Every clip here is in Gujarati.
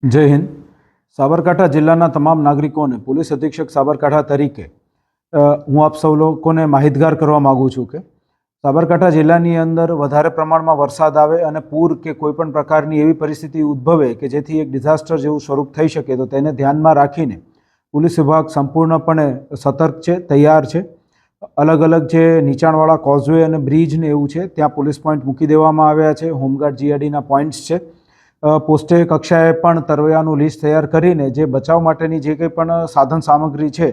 જય હિન્દ। સાબરકાંઠા જિલ્લાના તમામ નાગરિકોને પોલીસ અધિક્ષક સાબરકાંઠા તરીકે હું આપ સૌ લોકોને માહિતગાર કરવા માગું છું કે સાબરકાંઠા જિલ્લાની અંદર વધારે પ્રમાણમાં વરસાદ આવે અને પૂર કે કોઈપણ પ્રકારની એવી પરિસ્થિતિ ઉદ્ભવે કે જેથી એક ડિઝાસ્ટર જેવું સ્વરૂપ થઈ શકે, તો તેને ધ્યાનમાં રાખીને પોલીસ વિભાગ સંપૂર્ણપણે સતર્ક છે, તૈયાર છે। અલગ અલગ જે નીચાણવાળા કોઝવે અને બ્રિજ ને એવું છે ત્યાં પોલીસ પોઈન્ટ મૂકી દેવામાં આવ્યા છે। હોમગાર્ડ જીઆરડીના પોઈન્ટ્સ છે। પોસ્ટે કક્ષાએ પણ તરવૈયાનું લિસ્ટ તૈયાર કરીને જે બચાવ માટેની જે કંઈ પણ સાધન સામગ્રી છે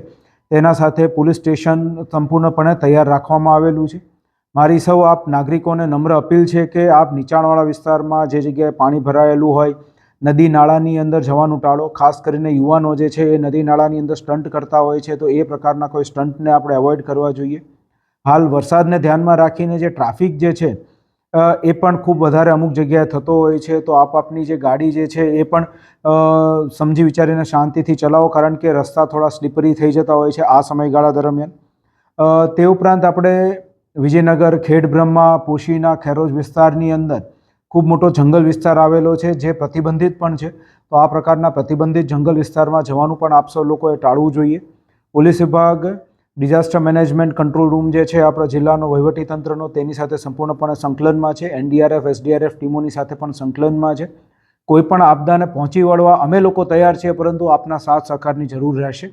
તેના સાથે પોલીસ સ્ટેશન સંપૂર્ણપણે તૈયાર રાખવામાં આવેલું છે। મારી સૌ આપ નાગરિકોને નમ્ર અપીલ છે કે આપ નીચાણવાળા વિસ્તારમાં જે જગ્યાએ પાણી ભરાયેલું હોય, નદી નાળાની અંદર જવાનું ટાળો। ખાસ કરીને યુવાનો જે છે એ નદી નાળાની અંદર સ્ટન્ટ કરતા હોય છે, તો એ પ્રકારના કોઈ સ્ટન્ટને આપણે અવોઇડ કરવા જોઈએ। હાલ વરસાદને ધ્યાનમાં રાખીને જે ટ્રાફિક જે છે એ પણ ખૂબ વધારે અમુક જગ્યાએ થતો હોય છે, તો આપની જે ગાડી જે છે એ પણ સમજી વિચારીને શાંતિથી ચલાવો, કારણ કે રસ્તા થોડા સ્લીપરી થઈ જતા હોય છે આ સમયગાળા દરમિયાન। તે ઉપરાંત આપણે વિજયનગર, ખેડબ્રહ્મા, પોશીના, ખેરોજ વિસ્તારની અંદર ખૂબ મોટો જંગલ વિસ્તાર આવેલો છે જે પ્રતિબંધિત પણ છે, તો આ પ્રકારના પ્રતિબંધિત જંગલ વિસ્તારમાં જવાનું પણ આપ સૌ લોકોએ ટાળવું જોઈએ। પોલીસ વિભાગ, ડિઝાસ્ટર મેનેજમેન્ટ કંટ્રોલ રૂમ જે છે આપણા જિલ્લાનો વહીવટીતંત્રનો, તેની સાથે સંપૂર્ણપણે સંકલનમાં છે। એનડીઆરએફ, એસડીઆરએફ ટીમોની સાથે પણ સંકલનમાં છે। કોઈપણ આપદાને પહોંચી વળવા અમે લોકો તૈયાર છીએ, પરંતુ આપના સાથ સહકારની જરૂર રહેશે।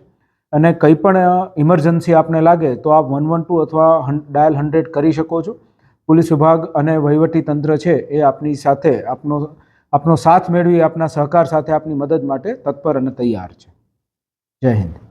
અને કંઈ પણ ઇમરજન્સી આપને લાગે તો આપ 112 અથવા ડાયલ 100 કરી શકો છો। પોલીસ વિભાગ અને વહીવટીતંત્ર છે એ આપની સાથે આપનો સાથ મેળવી આપના સહકાર સાથે આપની મદદ માટે તત્પર અને તૈયાર છે। જય હિન્દ।